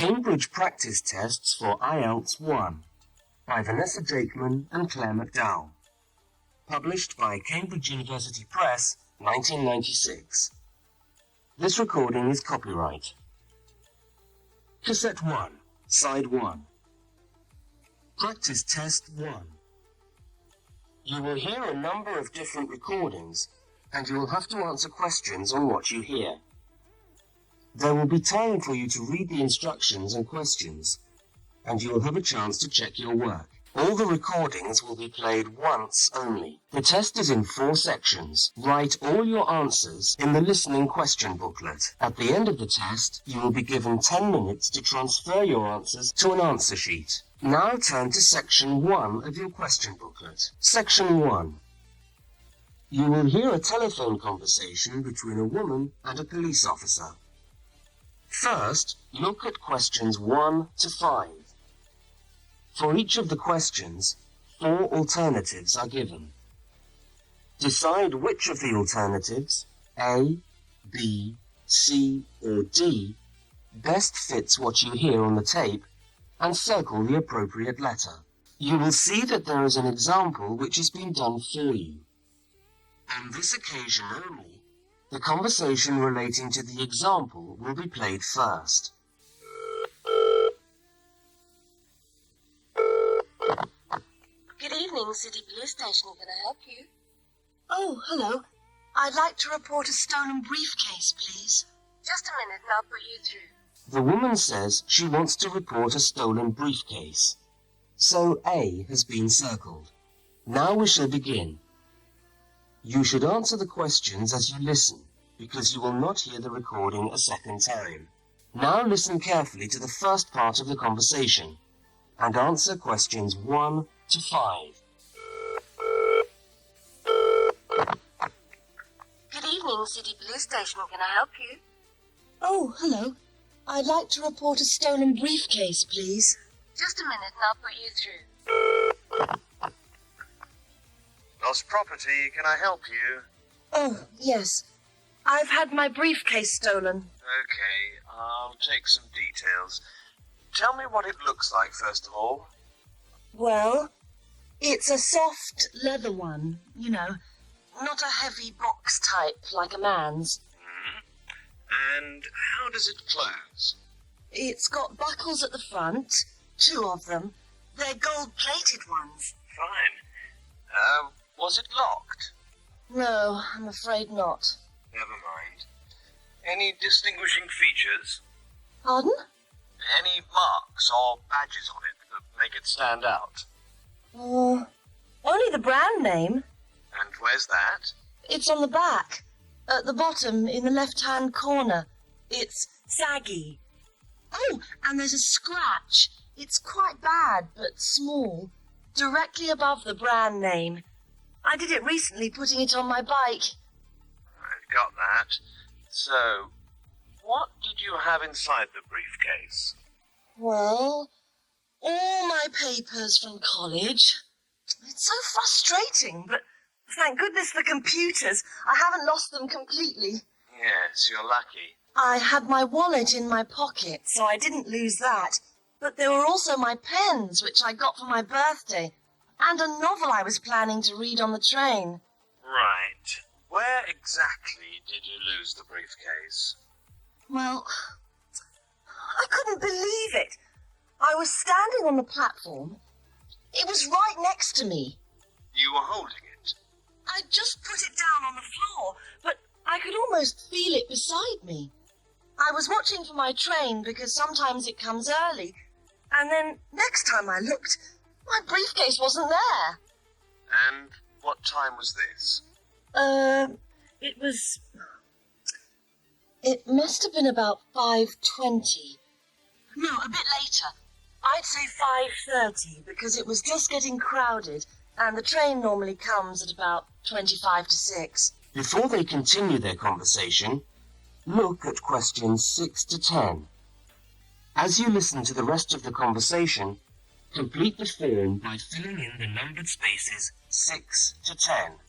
Cambridge Practice Tests for Ielts 1 by Vanessa Jakeman and Claire McDowell. Published by Cambridge University Press, 1996. This recording is copyright. Cassette 1, Side 1. Practice Test 1. You will hear a number of different recordings, and you will have to answer questions on what you hear. There will be time for you to read the instructions and questions, and you will have a chance to check your work. All the recordings will be played once only. The test is in 4 sections. Write all your answers in the listening question booklet. At the end of the test, you will be given 10 minutes to transfer your answers to an answer sheet. Now turn to Section 1 of your question booklet. Section 1. You will hear a telephone conversation between a woman and a police officer. First, look at questions 1 to 5. For each of the questions, 4 alternatives are given. Decide which of the alternatives, A, B, C, or D, best fits what you hear on the tape, and circle the appropriate letter. You will see that there is an example which has been done for you. On this occasion only, the conversation relating to the example will be played first. Good evening, City Police Station. Can I help you? Oh, hello. I'd like to report a stolen briefcase, please. Just a minute and I'll put you through. The woman says she wants to report a stolen briefcase. So A has been circled. Now we shall begin. You should answer the questions as you listen, because you will not hear the recording a second time. Now listen carefully to the first part of the conversation, and answer questions 1 to 5. Good evening, City Police Station. Can I help you? Oh, hello. I'd like to report a stolen briefcase, please. Just a minute and I'll put you through. Lost property, can I help you? Oh, yes. I've had my briefcase stolen. Okay, I'll take some details. Tell me what it looks like, first of all. Well, it's a soft leather one, you know, not a heavy box type like a man's. And how does it close? It's got buckles at the front, 2 of them. They're gold-plated ones. Fine. Was it locked? No, I'm afraid not. Never mind. Any distinguishing features? Pardon? Any marks or badges on it that make it stand out? Only the brand name. And where's that? It's on the back, at the bottom in the left-hand corner. It's saggy. Oh, and there's a scratch. It's quite bad, but small, directly above the brand name. I did it recently, putting it on my bike. I've got that. So, what did you have inside the briefcase? Well, all my papers from college. It's so frustrating, but thank goodness for computers. I haven't lost them completely. Yes, you're lucky. I had my wallet in my pocket, so I didn't lose that. But there were also my pens, which I got for my birthday, and a novel I was planning to read on the train. Right. Where exactly did you lose the briefcase? Well, I couldn't believe it. I was standing on the platform. It was right next to me. You were holding it? I just put it down on the floor, but I could almost feel it beside me. I was watching for my train because sometimes it comes early, and then next time I looked, my briefcase wasn't there. And what time was this? It must have been about 5:20. No, a bit later. I'd say 5:30 because it was just getting crowded, and the train normally comes at about 25 to 6. Before they continue their conversation, look at questions 6 to 10. As you listen to the rest of the conversation, complete the form by filling in the numbered spaces 6 to 10.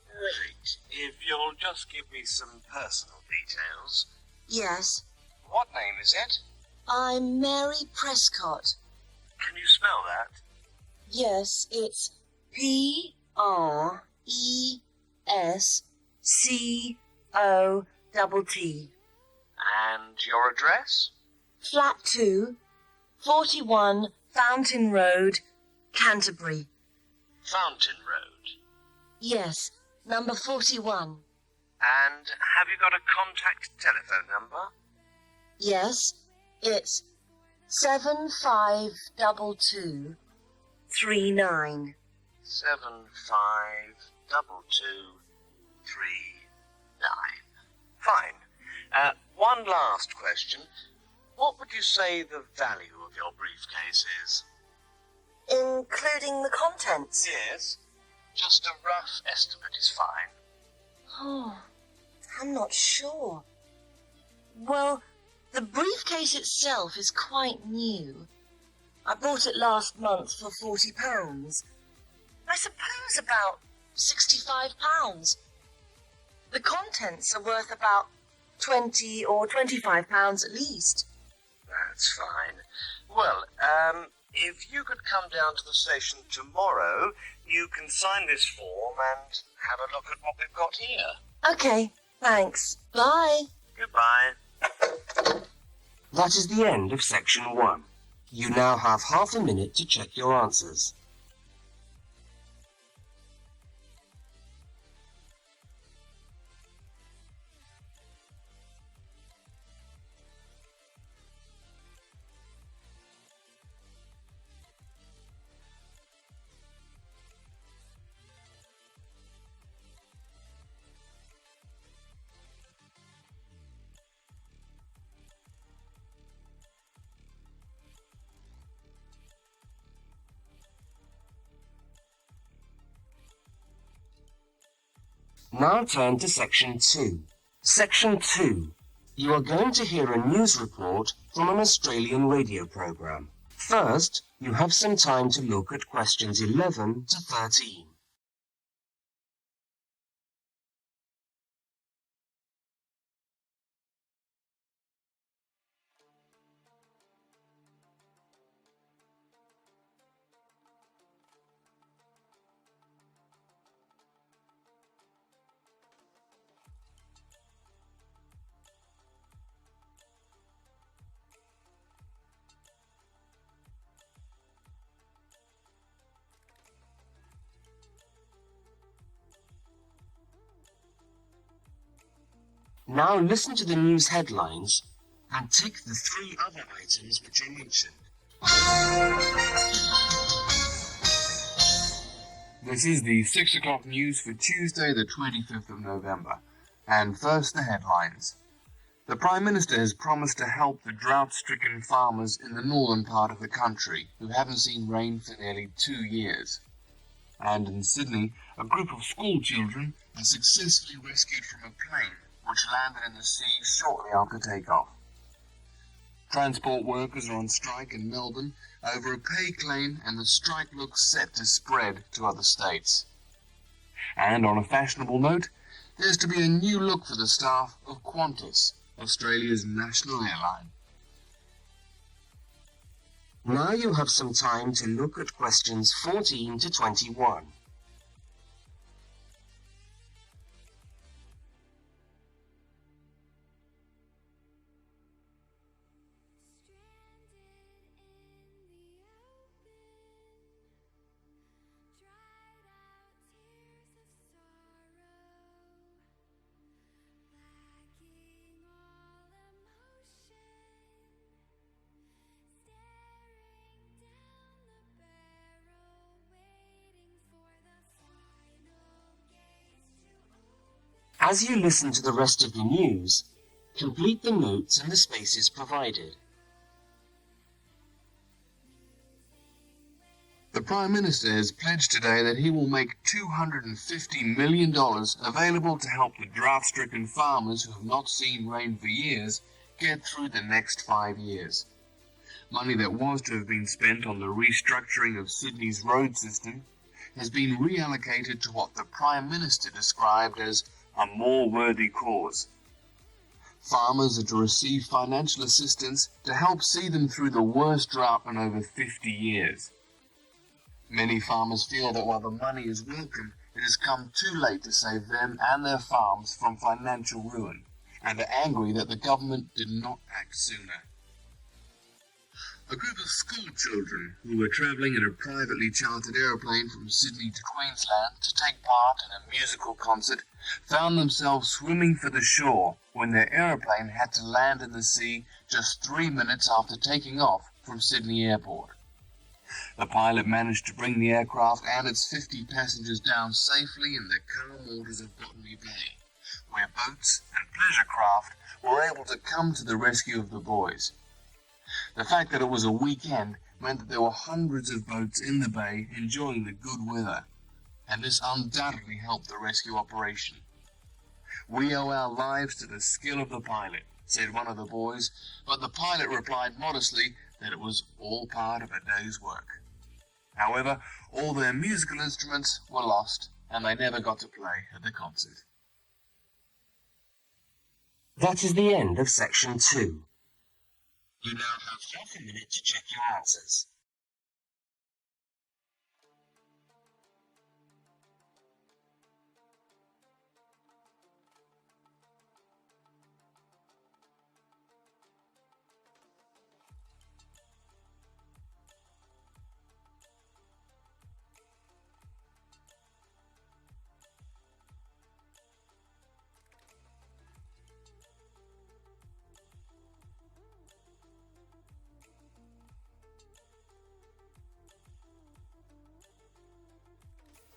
Great. If you'll just give me some personal details. Yes, What name is it? I'm Mary Prescott. Can you spell that? Yes, it's Prescott. And your address? Flat 2, 41 Fountain Road, Canterbury. Fountain Road. Yes, number 41. And have you got a contact telephone number? Yes, it's 752239. 752239. Fine. One last question. What would you say the value of your briefcase is? Including the contents? Yes. Just a rough estimate is fine. Oh, I'm not sure. Well, the briefcase itself is quite new. I bought it last month for £40. I suppose about £65. The contents are worth about £20 or £25 at least. That's fine. Well, if you could come down to the station tomorrow, you can sign this form and have a look at what we've got here. Okay, thanks. Bye. Goodbye. That is the end of section 1. You now have half a minute to check your answers. Now turn to section 2. Section 2. You are going to hear a news report from an Australian radio program. First, you have some time to look at questions 11 to 13. Now listen to the news headlines and tick the 3 other items which are mentioned. This is the 6 o'clock news for Tuesday, the 25th of November. And first, the headlines. The Prime Minister has promised to help the drought-stricken farmers in the northern part of the country who haven't seen rain for nearly 2 years. And in Sydney, a group of school children are successfully rescued from a plane which landed in the sea shortly after takeoff. Transport workers are on strike in Melbourne over a pay claim, and the strike looks set to spread to other states. And on a fashionable note, there's to be a new look for the staff of Qantas, Australia's national airline. Now you have some time to look at questions 14 to 21. As you listen to the rest of the news, complete the notes and the spaces provided. The Prime Minister has pledged today that he will make $250 million available to help the drought-stricken farmers who have not seen rain for years get through the next 5 years. Money that was to have been spent on the restructuring of Sydney's road system has been reallocated to what the Prime Minister described as a more worthy cause. Farmers are to receive financial assistance to help see them through the worst drought in over 50 years. Many farmers feel that while the money is welcome, it has come too late to save them and their farms from financial ruin, and are angry that the government did not act sooner. A group of school children who were travelling in a privately chartered aeroplane from Sydney to Queensland to take part in a musical concert found themselves swimming for the shore when their aeroplane had to land in the sea just 3 minutes after taking off from Sydney Airport. The pilot managed to bring the aircraft and its 50 passengers down safely in the calm waters of Botany Bay, where boats and pleasure craft were able to come to the rescue of the boys. The fact that it was a weekend meant that there were hundreds of boats in the bay enjoying the good weather, and this undoubtedly helped the rescue operation. "We owe our lives to the skill of the pilot," said one of the boys, but the pilot replied modestly that it was all part of a day's work. However, all their musical instruments were lost, and they never got to play at the concert. That is the end of section 2. You now have half a minute to check your answers.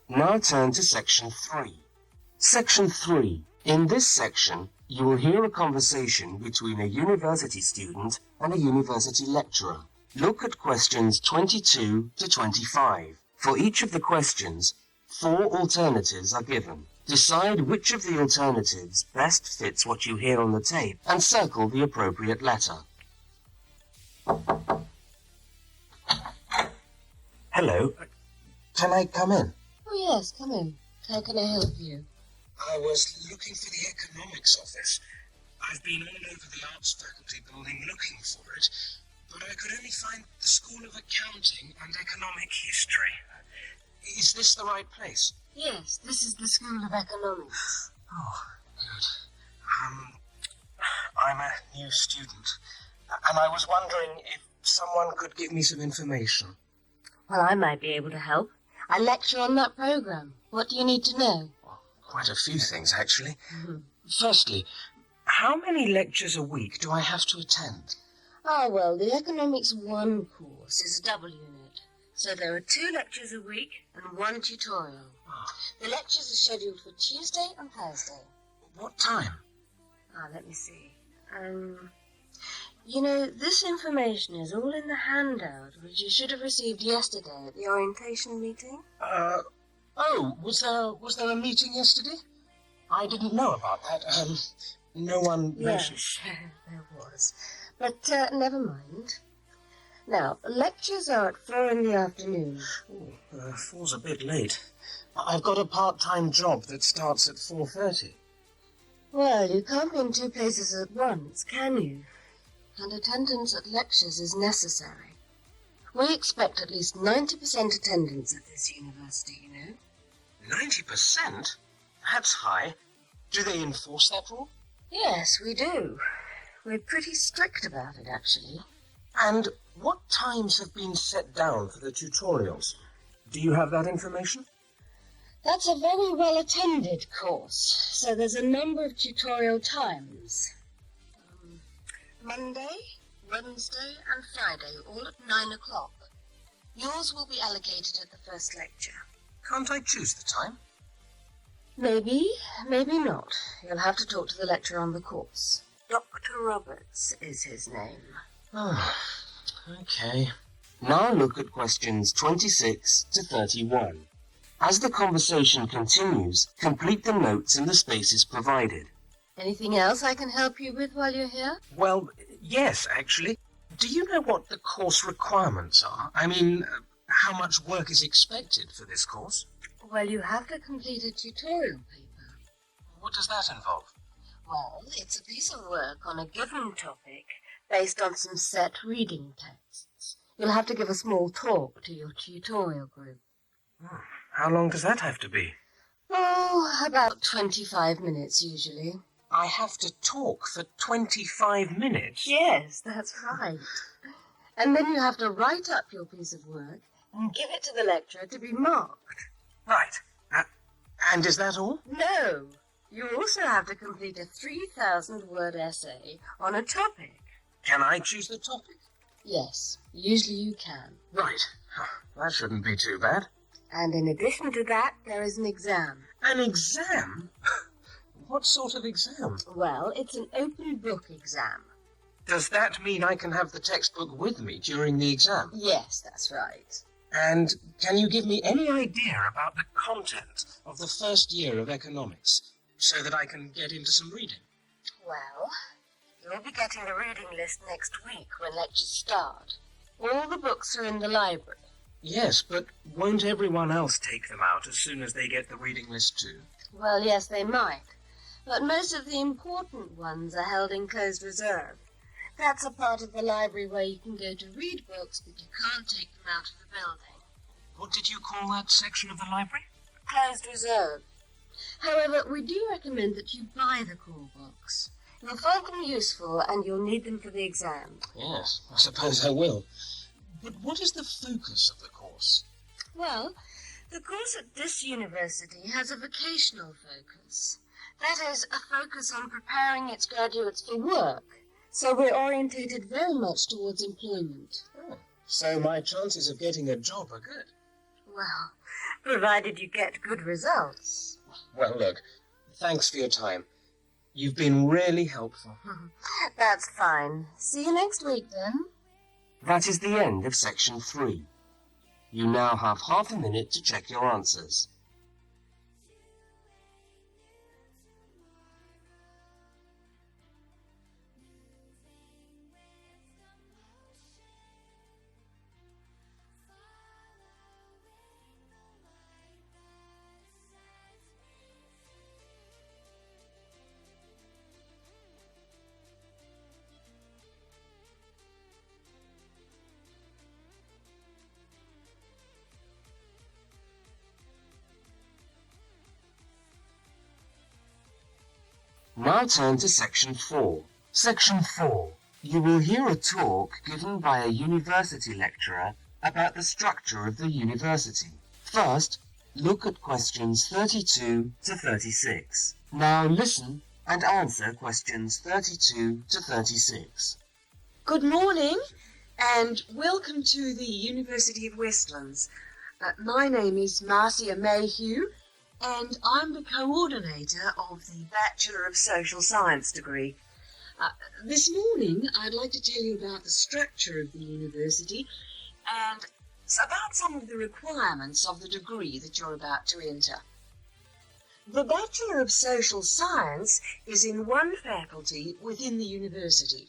Now turn to section 3. Section 3. In this section, you will hear a conversation between a university student and a university lecturer. Look at questions 22 to 25. For each of the questions, 4 alternatives are given. Decide which of the alternatives best fits what you hear on the tape and circle the appropriate letter. Hello. Can I come in? Oh, yes, come in. How can I help you? I was looking for the economics office. I've been all over the arts faculty building looking for it, but I could only find the School of Accounting and Economic History. Is this the right place? Yes, this is the School of Economics. Oh, good. I'm a new student, and I was wondering if someone could give me some information. Well, I might be able to help. I lecture on that program. What do you need to know? Well, quite a few things, actually. Firstly, how many lectures a week do I have to attend? Ah, well, the Economics 1 course is a double unit. So there are 2 lectures a week and 1 tutorial. The lectures are scheduled for Tuesday and Thursday. What time? Let me see. You know, this information is all in the handout, which you should have received yesterday at the orientation meeting. Was there a meeting yesterday? I didn't know about that. No one mentioned. Yes, there was. But never mind. Now, lectures are at 4 in the afternoon. 4's a bit late. I've got a part-time job that starts at 4:30. Well, you can't be in 2 places at once, can you? And attendance at lectures is necessary. We expect at least 90% attendance at this university, you know. 90%? That's high. Do they enforce that rule? Yes, we do. We're pretty strict about it, actually. And what times have been set down for the tutorials? Do you have that information? That's a very well-attended course, so there's a number of tutorial times. Monday, Wednesday, and Friday, all at 9 o'clock. Yours will be allocated at the first lecture. Can't I choose the time? Maybe, maybe not. You'll have to talk to the lecturer on the course. Dr. Roberts is his name. Oh, okay. Now look at questions 26 to 31. As the conversation continues, complete the notes in the spaces provided. Anything else I can help you with while you're here? Well, yes, actually. Do you know what the course requirements are? I mean, how much work is expected for this course? Well, you have to complete a tutorial paper. What does that involve? Well, it's a piece of work on a given topic based on some set reading texts. You'll have to give a small talk to your tutorial group. How long does that have to be? Oh, about 25 minutes usually. I have to talk for 25 minutes? Yes, that's right. And then you have to write up your piece of work and give it to the lecturer to be marked. Right. And is that all? No. You also have to complete a 3,000-word essay on a topic. Can I choose the topic? Yes, usually you can. Right. That shouldn't be too bad. And in addition to that, there is an exam. An exam? What sort of exam? Well, it's an open book exam. Does that mean I can have the textbook with me during the exam? Yes, that's right. And can you give me any idea about the content of the first year of economics, so that I can get into some reading? Well, you'll be getting the reading list next week when lectures start. All the books are in the library. Yes, but won't everyone else take them out as soon as they get the reading list too? Well, yes, they might. But most of the important ones are held in closed reserve. That's a part of the library where you can go to read books, but you can't take them out of the building. What did you call that section of the library? Closed reserve. However, we do recommend that you buy the core books. You'll find them useful and you'll need them for the exam. Yes, I suppose I will. But what is the focus of the course? Well, the course at this university has a vocational focus. That is, a focus on preparing its graduates for work. So we're orientated very much towards employment. Oh, so my chances of getting a job are good. Well, provided you get good results. Well, look, thanks for your time. You've been really helpful. That's fine. See you next week, then. That is the end of section 3. You now have half a minute to check your answers. Now turn to section 4. Section 4. You will hear a talk given by a university lecturer about the structure of the university. First, look at questions 32 to 36. Now listen and answer questions 32 to 36. Good morning and welcome to the University of Westlands. My name is Marcia Mayhew and I'm the coordinator of the Bachelor of Social Science degree. This morning I'd like to tell you about the structure of the university and about some of the requirements of the degree that you're about to enter. The Bachelor of Social Science is in one faculty within the university.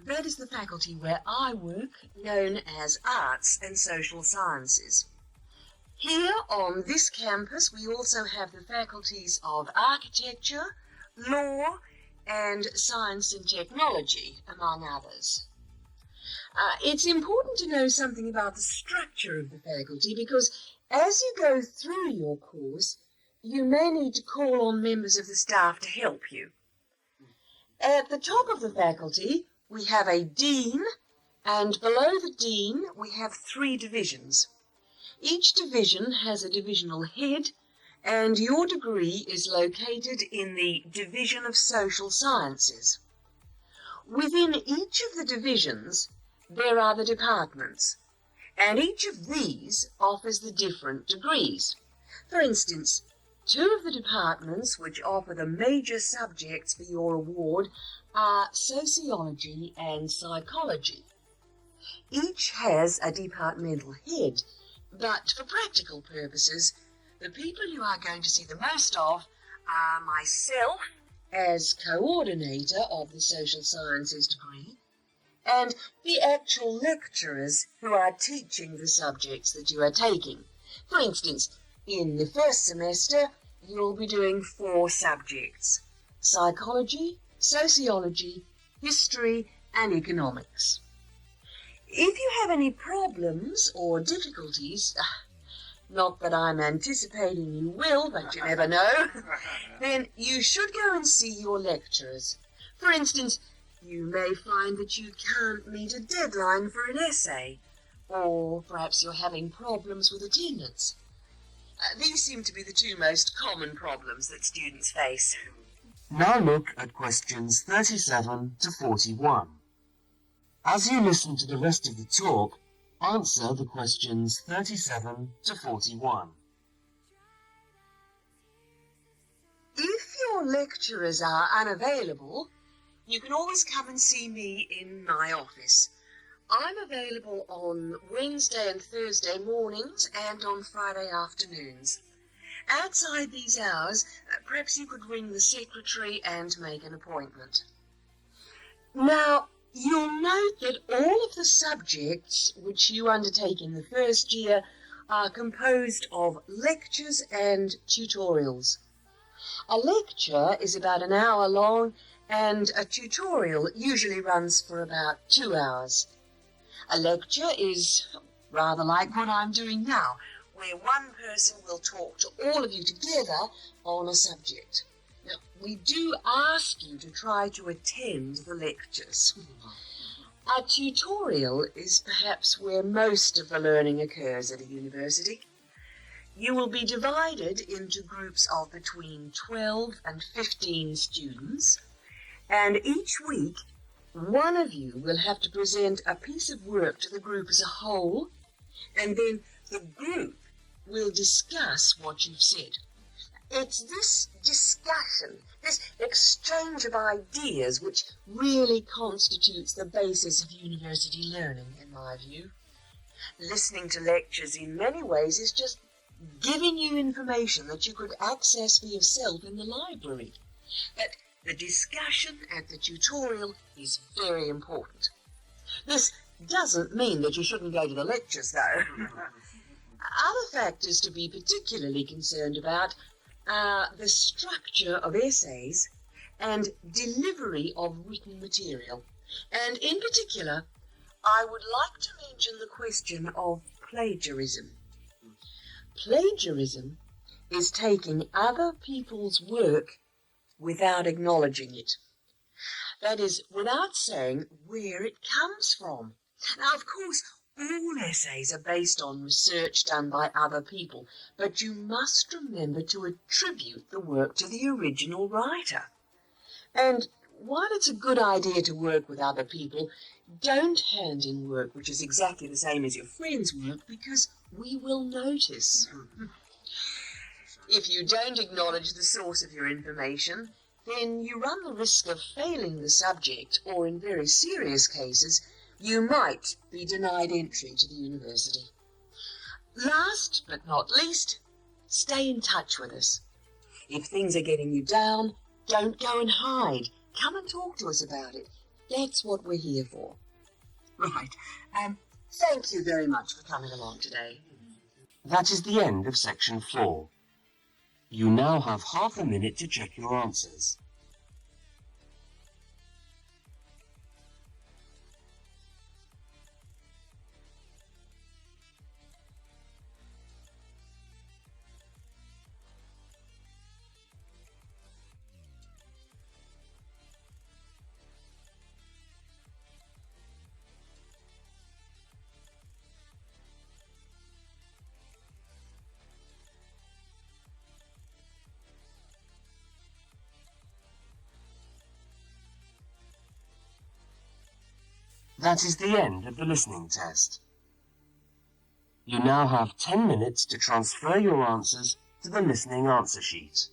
That is the faculty where I work, known as Arts and Social Sciences. Here on this campus we also have the faculties of Architecture, Law and Science and Technology, among others. It's important to know something about the structure of the faculty because as you go through your course, you may need to call on members of the staff to help you. At the top of the faculty, we have a dean, and below the dean, we have 3 divisions. Each division has a divisional head, and your degree is located in the Division of Social Sciences. Within each of the divisions, there are the departments, and each of these offers the different degrees. For instance, 2 of the departments which offer the major subjects for your award are sociology and psychology. Each has a departmental head, but for practical purposes, the people you are going to see the most of are myself as coordinator of the social sciences degree and the actual lecturers who are teaching the subjects that you are taking. For instance, in the first semester, you'll be doing 4 subjects: psychology, sociology, history, and economics. If you have any problems or difficulties, not that I'm anticipating you will, but you never know, then you should go and see your lecturers. For instance, you may find that you can't meet a deadline for an essay, or perhaps you're having problems with attendance. These seem to be the two most common problems that students face. Now look at questions 37 to 41. As you listen to the rest of the talk, answer the questions 37 to 41. If your lecturers are unavailable, you can always come and see me in my office. I'm available on Wednesday and Thursday mornings and on Friday afternoons. Outside these hours, perhaps you could ring the secretary and make an appointment. Now, you'll note that all of the subjects which you undertake in the first year are composed of lectures and tutorials. A lecture is about an hour long, and a tutorial usually runs for about 2 hours. A lecture is rather like what I'm doing now, where one person will talk to all of you together on a subject. Now, we do ask you to try to attend the lectures. A tutorial is perhaps where most of the learning occurs at a university. You will be divided into groups of between 12 and 15 students, and each week one of you will have to present a piece of work to the group as a whole, and then the group will discuss what you've said. It's this discussion, this exchange of ideas, which really constitutes the basis of university learning, in my view. Listening to lectures in many ways is just giving you information that you could access for yourself in the library. But the discussion at the tutorial is very important. This doesn't mean that you shouldn't go to the lectures, though. Other factors to be particularly concerned about are the structure of essays and delivery of written material. And in particular, I would like to mention the question of plagiarism. Plagiarism is taking other people's work without acknowledging it. That is, without saying where it comes from. Now, of course, all essays are based on research done by other people, but you must remember to attribute the work to the original writer. And while it's a good idea to work with other people, don't hand in work which is exactly the same as your friend's work, because we will notice. If you don't acknowledge the source of your information, then you run the risk of failing the subject, or in very serious cases, you might be denied entry to the university. Last but not least, stay in touch with us. If things are getting you down, don't go and hide. Come and talk to us about it. That's what we're here for. Right. Thank you very much for coming along today. That is the end of section 4. You now have half a minute to check your answers. That is the end of the listening test. You now have 10 minutes to transfer your answers to the listening answer sheet.